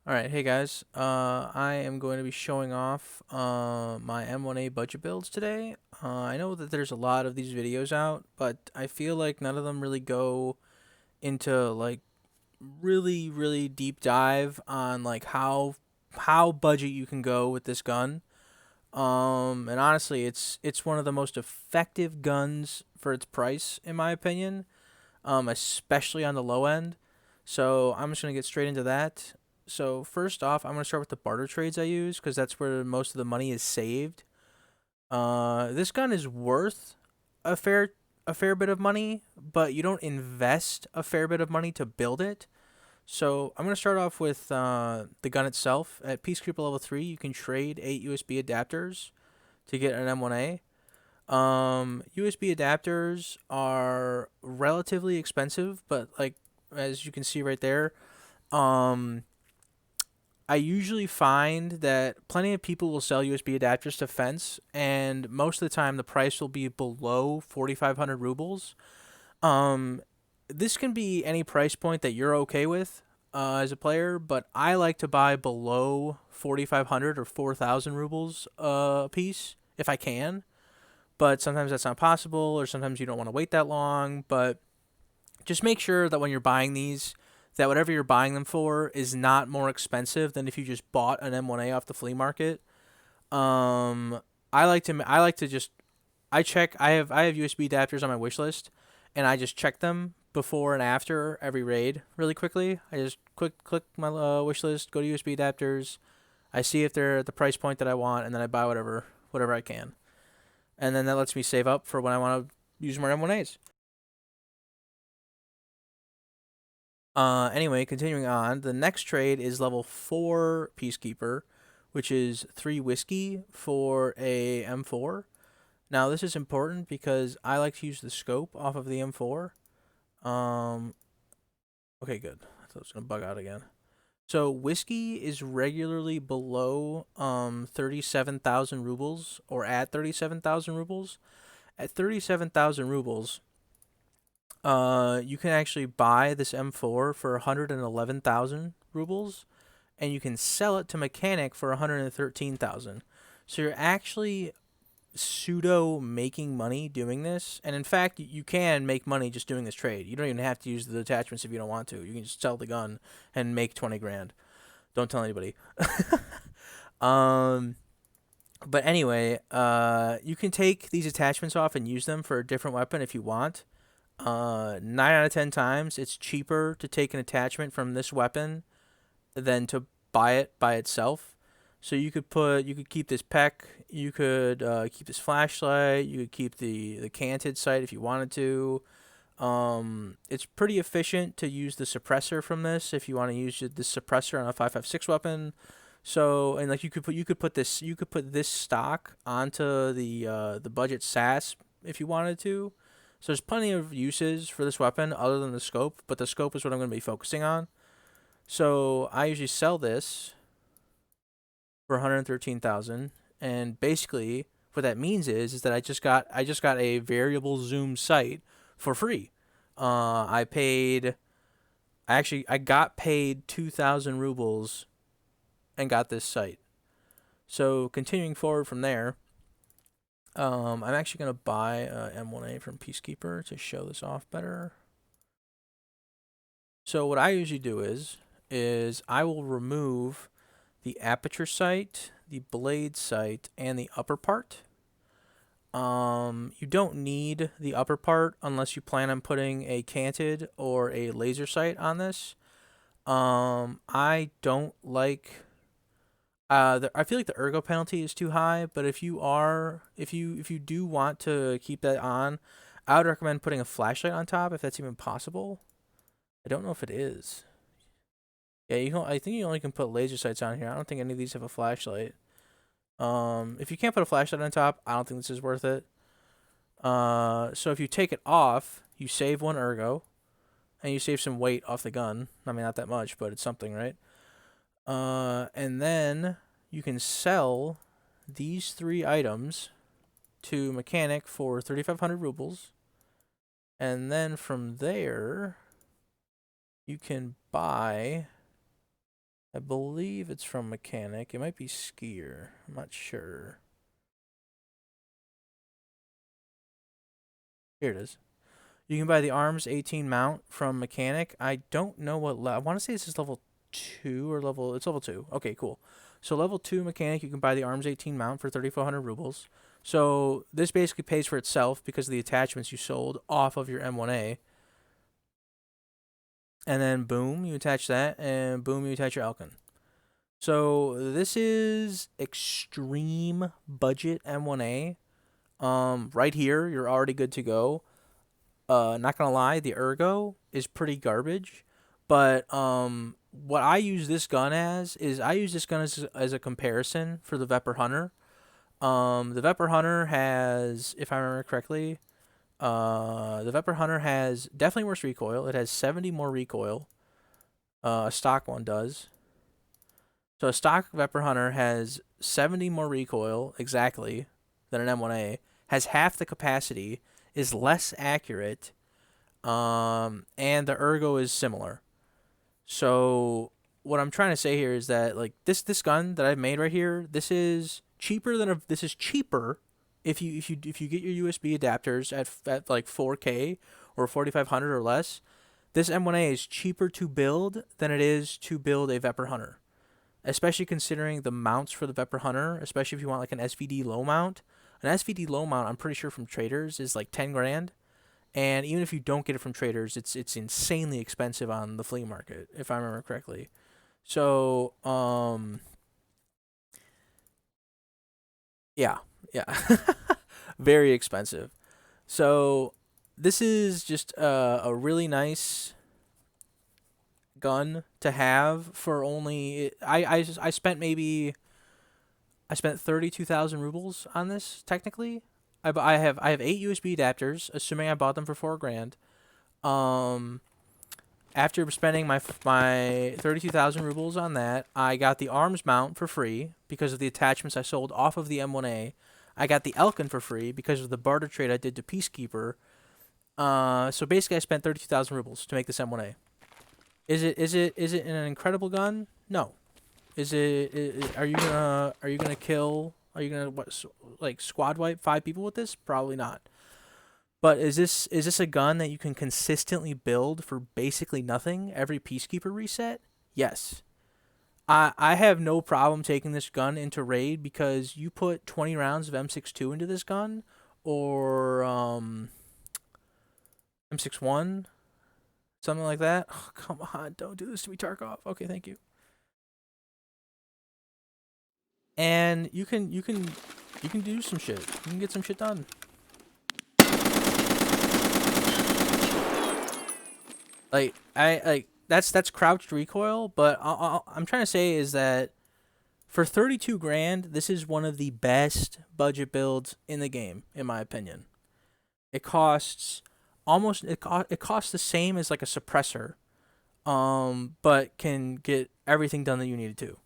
Alright, hey guys. I am going to be showing off my M1A budget builds today. I know that there's a lot of these videos out, but I feel like none of them really go into like really deep dive on like how budget you can go with this gun. And honestly, it's one of the most effective guns for its price, in my opinion, especially on the low end. So I'm just gonna get straight into that. So first off, I'm gonna start with the barter trades I use because that's where most of the money is saved. This gun is worth a fair bit of money, but you don't invest a fair bit of money to build it. So I'm gonna start off with the gun itself. At Peacekeeper level 3, you can trade 8 USB adapters to get an M1A. USB adapters are relatively expensive, but like as you can see right there, um, I usually find that plenty of people will sell USB adapters to fence, and most of the time the price will be below 4,500 rubles. Um, this can be any price point that you're okay with as a player, but I like to buy below 4,500 or 4,000 rubles a piece if I can, but sometimes that's not possible, or sometimes you don't want to wait that long. But just make sure that when you're buying these, that whatever you're buying them for is not more expensive than if you just bought an M1A off the flea market. Um, I like to just I check. I have USB adapters on my wish list, and I just check them before and after every raid really quickly. I just click my wish list, go to USB adapters. I see if they're at the price point that I want, and then I buy whatever I can, and then that lets me save up for when I want to use more M1As. Anyway, continuing on, the next trade is level 4 Peacekeeper, which is 3 whiskey for a M4. Now, this is important because I like to use the scope off of the M4. Um, okay, good. I thought it was going to bug out again. So, whiskey is regularly below 37,000 rubles or at 37,000 rubles. At 37,000 rubles, you can actually buy this M4 for 111,000 rubles, and you can sell it to mechanic for 113,000. So you're actually pseudo making money doing this, and in fact, you can make money just doing this trade. You don't even have to use the attachments if you don't want to. You can just sell the gun and make 20 grand. Don't tell anybody. um, but anyway, you can take these attachments off and use them for a different weapon if you want. 9 out of 10 times, it's cheaper to take an attachment from this weapon than to buy it by itself. So you could keep this peck, you could keep this flashlight, you could keep the canted sight if you wanted to. It's pretty efficient to use the suppressor from this if you want to use the suppressor on a 5.56 weapon. So and like you could put this stock onto the budget SAS if you wanted to. So there's plenty of uses for this weapon other than the scope, but the scope is what I'm going to be focusing on. So I usually sell this for 113,000, and basically what that means is that I just got a variable zoom sight for free. I paid I got paid 2,000 rubles and got this sight. So continuing forward from there, I'm actually gonna buy a M1A from Peacekeeper to show this off better. So what I usually do is I will remove the aperture sight, the blade sight, and the upper part. You don't need the upper part unless you plan on putting a canted or a laser sight on this. I don't like. I feel like the ergo penalty is too high, but if you do want to keep that on, I would recommend putting a flashlight on top if that's even possible. I don't know if it is. Yeah, I think you only can put laser sights on here. I don't think any of these have a flashlight. If you can't put a flashlight on top, I don't think this is worth it. So if you take it off, you save 1 ergo, and you save some weight off the gun. I mean, not that much, but it's something, right? And then you can sell these 3 items to mechanic for 3,500 rubles, and then from there, you can buy I believe it's from Mechanic. It might be Skier. I'm not sure. Here it is. You can buy the Arms 18 mount from Mechanic. I don't know what I want to say this is level 2 or level. It's level 2. Okay, cool. So level 2 Mechanic, you can buy the Arms 18 mount for 3,400 rubles. So this basically pays for itself because of the attachments you sold off of your M1A. And then boom, you attach that, and boom, you attach your Elkin. So this is extreme budget M1A. Right here, you're already good to go. Not gonna lie, the ergo is pretty garbage. But what I use this gun as is I use this gun as a comparison for the Vepr Hunter. The Vepr Hunter has, if I remember correctly, the Vepr Hunter has definitely worse recoil. It has 70 more recoil. A stock one does. So a stock Vepr Hunter has 70 more recoil exactly than an M1A. Has half the capacity. Is less accurate. And the ergo is similar. So what I'm trying to say here is that like this gun that I've made right here, this is cheaper if you get your USB adapters at like 4K or 4500 or less. This M1A is cheaper to build than it is to build a Vepr Hunter, especially considering the mounts for the Vepr Hunter, especially if you want like an SVD low mount. An SVD low mount, I'm pretty sure from traders is like 10 grand. And even if you don't get it from traders, it's insanely expensive on the flea market, if I remember correctly. So, yeah, yeah, very expensive. So, this is just a really nice gun to have for only. I spent maybe I spent 32,000 rubles on this technically. I have 8 USB adapters, assuming I bought them for 4 grand. Um, After spending my 32,000 rubles on that, I got the arms mount for free because of the attachments I sold off of the M1A. I got the Elkin for free because of the barter trade I did to Peacekeeper. So basically, I spent 32,000 rubles to make this M1A. Is it an incredible gun? No. Are you gonna kill? Are you gonna like squad wipe 5 people with this? Probably not. But is this a gun that you can consistently build for basically nothing every Peacekeeper reset? Yes. I have no problem taking this gun into raid because you put 20 rounds of M62 into this gun or M61, something like that. Oh, come on, don't do this to me, Tarkov. Okay, thank you. And you can do some shit. You can get some shit done. Like I like that's crouched recoil, but I'm trying to say is that for 32 grand, this is one of the best budget builds in the game, in my opinion. It costs it costs the same as like a suppressor, but can get everything done that you needed to.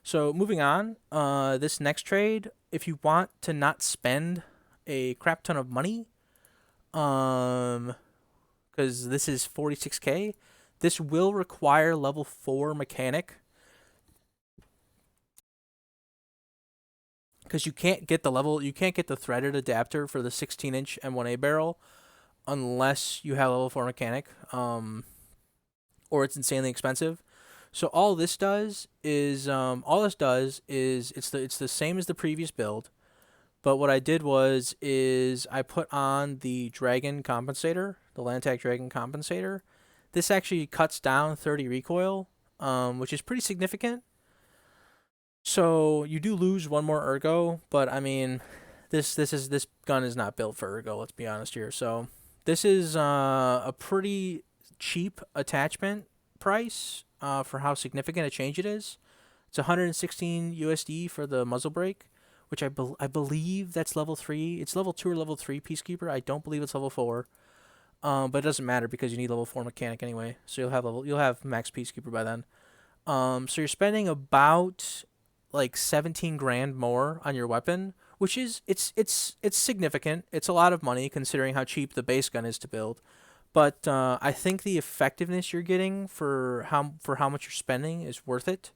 So moving on, this next trade, if you want to not spend a crap ton of money, um, because this is 46K, this will require level 4 mechanic because you can't get the threaded adapter for the 16-inch M1A barrel unless you have level 4 mechanic, or it's insanely expensive. So all this does is it's the same as the previous build, but what I did is I put on the Dragon compensator, the Lantac Dragon compensator. This actually cuts down 30 recoil, which is pretty significant. So you do lose one more ergo, but I mean, this gun is not built for ergo. Let's be honest here. So this is a pretty cheap attachment price for how significant a change it is. It's 116 USD for the muzzle brake, which I believe that's level 3. It's level 2 or level 3 Peacekeeper. I don't believe it's level 4. But it doesn't matter because you need level 4 mechanic anyway. So you'll have max Peacekeeper by then. So you're spending about like 17 grand more on your weapon, which is it's significant. It's a lot of money considering how cheap the base gun is to build. But I think the effectiveness you're getting for how much you're spending is worth it.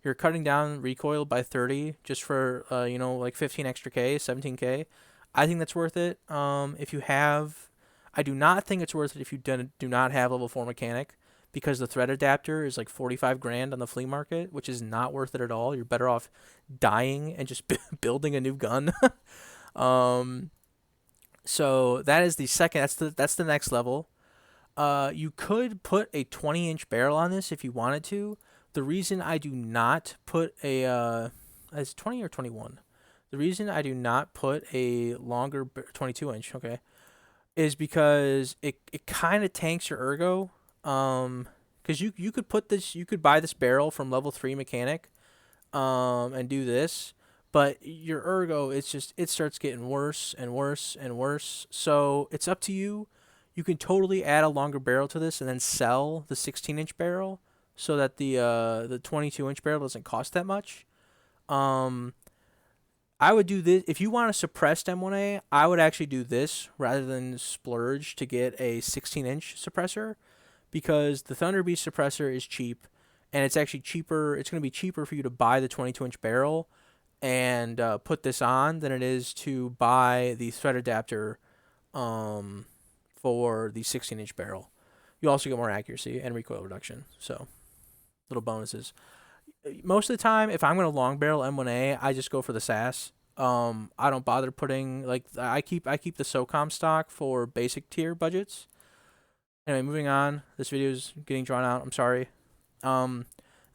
You're cutting down recoil by 30 just for like 15 extra K, 17K. I think that's worth it. If you have, I do not think it's worth it if you do not have level 4 mechanic, because the thread adapter is like 45 grand on the flea market, which is not worth it at all. You're better off dying and just building a new gun. um, so that is the second. That's the next level. You could put a 20-inch barrel on this if you wanted to. The reason I do not put a is 20 or 21. The reason I do not put a longer 22-inch, okay, is because it kind of tanks your ergo. Because you could buy this barrel from level 3 mechanic, and do this, but your ergo, it starts getting worse and worse and worse. So it's up to you. You can totally add a longer barrel to this and then sell the 16-inch barrel so that the 22-inch barrel doesn't cost that much. Um, I would do this if you want a suppressed M1A. I would actually do this rather than splurge to get a 16-inch suppressor, because the Thunder Beast suppressor is cheap, and it's actually cheaper. It's going to be cheaper for you to buy the 22-inch barrel and put this on than it is to buy the thread adapter for the 16-inch barrel. You also get more accuracy and recoil reduction. So, little bonuses. Most of the time, if I'm going to long barrel M1A, I just go for the SAS. I don't bother putting, like, I keep the SOCOM stock for basic tier budgets. Anyway, moving on. This video is getting drawn out. I'm sorry.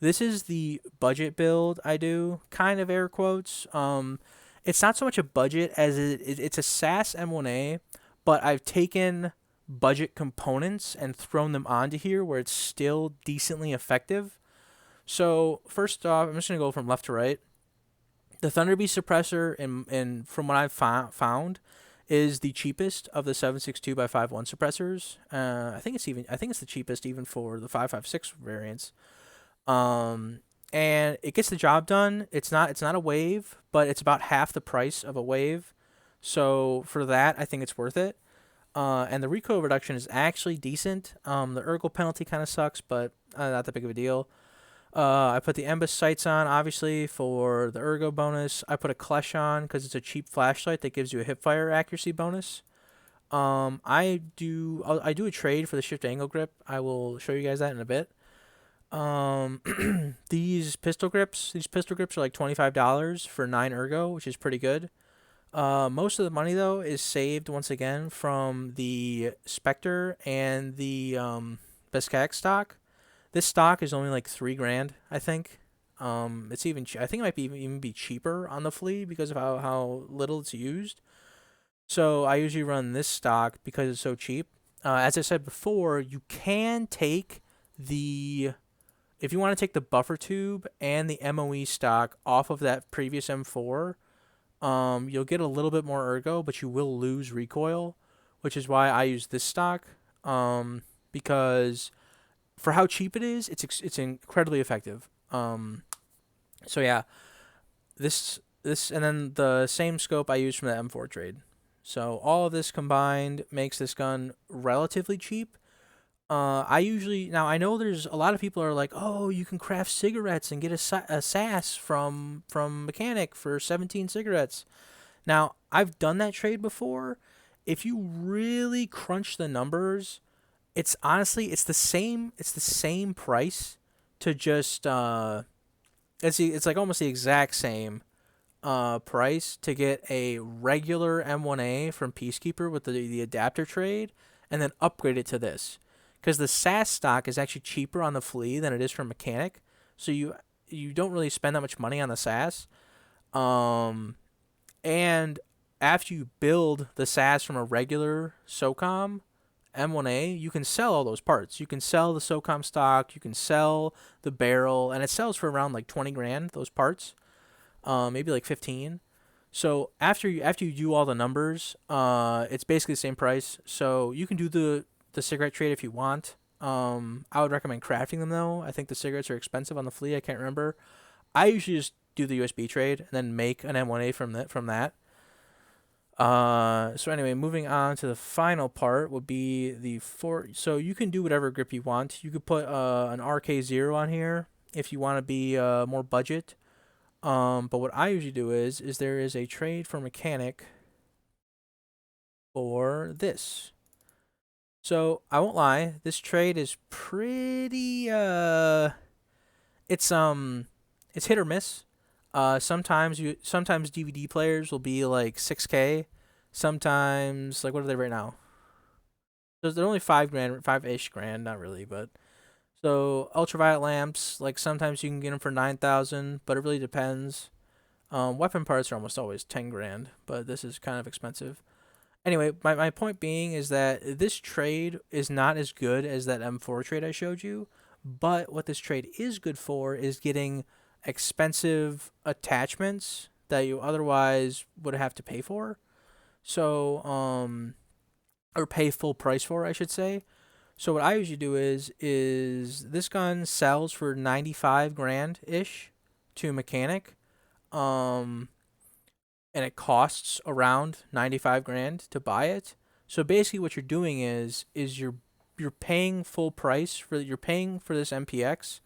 This is the budget build I do, kind of air quotes. It's not so much a budget as it's a SAS M1A, but I've taken budget components and thrown them onto here where it's still decently effective. So first off, I'm just gonna go from left to right. The Thunder Beast suppressor, and from what I've found, is the cheapest of the 7.62x5.1 suppressors. I think it's the cheapest even for the 5.56 variants. And it gets the job done. It's not a wave, but it's about half the price of a wave. So for that, I think it's worth it. And the recoil reduction is actually decent. The ergo penalty kind of sucks, but not that big of a deal. I put the Embus sights on, obviously, for the ergo bonus. I put a Klesh on because it's a cheap flashlight that gives you a hipfire accuracy bonus. I do a trade for the shift angle grip. I will show you guys that in a bit. These pistol grips are like $25 for 9 ergo, which is pretty good. Most of the money though is saved once again from the Spectre and the Beskak stock. This stock is only like 3 grand, I think. It's even I think it might be even be cheaper on the flea because of how little it's used. So I usually run this stock because it's so cheap. As I said before, you can take if you want to take the buffer tube and the MOE stock off of that previous M4, you'll get a little bit more ergo, but you will lose recoil, which is why I use this stock. Because for how cheap it is, it's incredibly effective. So yeah, this and then the same scope I use from the M4 trade. So all of this combined makes this gun relatively cheap. I know there's a lot of people are like, oh, you can craft cigarettes and get a SAS from Mechanic for 17 cigarettes. Now, I've done that trade before. If you really crunch the numbers, it's the same price to just it's like almost the exact same price to get a regular M1A from Peacekeeper with the adapter trade and then upgrade it to this. Because the SAS stock is actually cheaper on the flea than it is from Mechanic, so you don't really spend that much money on the SAS. And after you build the SAS from a regular SOCOM M1A, you can sell all those parts. You can sell the SOCOM stock, you can sell the barrel, and it sells for around like 20 grand, those parts. Maybe like 15. So after you do all the numbers, it's basically the same price. So you can do the cigarette trade if you want. I would recommend crafting them though. I think the cigarettes are expensive on the flea. I can't remember. I usually just do the USB trade and then make an M1A from that. So anyway, moving on to the final part would be so you can do whatever grip you want. You could put an RK0 on here if you want to be more budget. But what I usually do is there is a trade for mechanic for this. So I won't lie, this trade is pretty it's it's hit or miss. Sometimes DVD players will be like 6K. Sometimes like what are they right now? They're only 5 grand, 5-ish grand, not really, but so ultraviolet lamps, like sometimes you can get them for 9,000, but it really depends. Weapon parts are almost always 10 grand, but this is kind of expensive. Anyway, my point being is that this trade is not as good as that M4 trade I showed you, but what this trade is good for is getting expensive attachments that you otherwise would have to pay for. So, or pay full price for, I should say. So what I usually do is this gun sells for 95 grand ish to a mechanic. Um, and it costs around 95 grand to buy it. So basically what you're doing is you're paying full price you're paying for this MPX,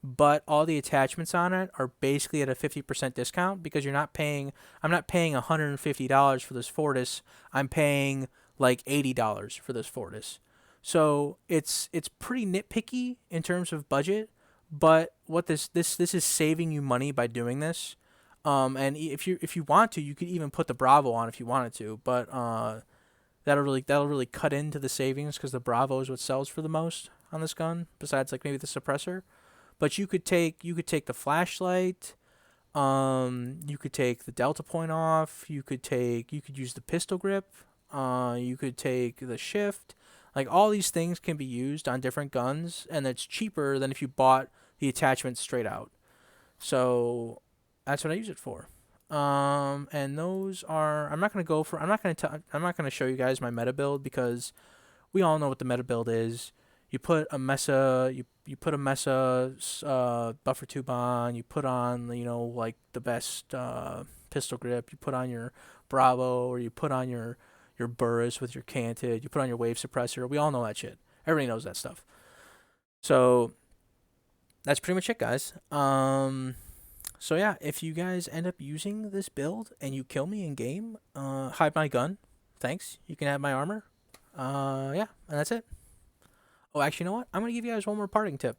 but all the attachments on it are basically at a 50% discount because I'm not paying $150 for this Fortis. I'm paying like $80 for this Fortis. So it's pretty nitpicky in terms of budget, but what this is saving you money by doing this. And if you want to, you could even put the Bravo on if you wanted to, but that'll really cut into the savings because the Bravo is what sells for the most on this gun, besides like maybe the suppressor. But you could take the flashlight, you could take the delta point off, you could use the pistol grip, you could take the shift. Like all these things can be used on different guns, and it's cheaper than if you bought the attachment straight out. So that's what I use it for. And those are I'm not gonna show you guys my meta build because we all know what the meta build is. You put a Mesa buffer tube on. You put on like the best pistol grip. You put on your Bravo, or you put on your Burris with your canted. You put on your wave suppressor. We all know that shit. Everybody knows that stuff. So that's pretty much it, guys. So yeah, if you guys end up using this build and you kill me in game, hide my gun. Thanks. You can have my armor. Yeah, and that's it. Oh, actually, you know what? I'm gonna give you guys one more parting tip.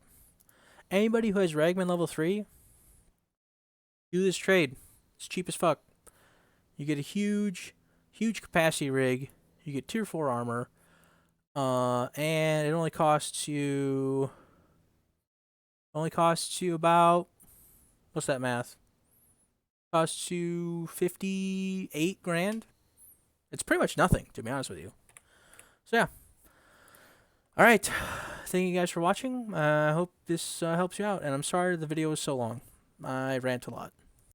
Anybody who has Ragman level 3, do this trade. It's cheap as fuck. You get a huge capacity rig. You get tier 4 armor. And it only costs you about, what's that math? Costs you 58 grand. It's pretty much nothing, to be honest with you. So yeah. All right. Thank you guys for watching. I hope this helps you out, and I'm sorry the video was so long. I rant a lot.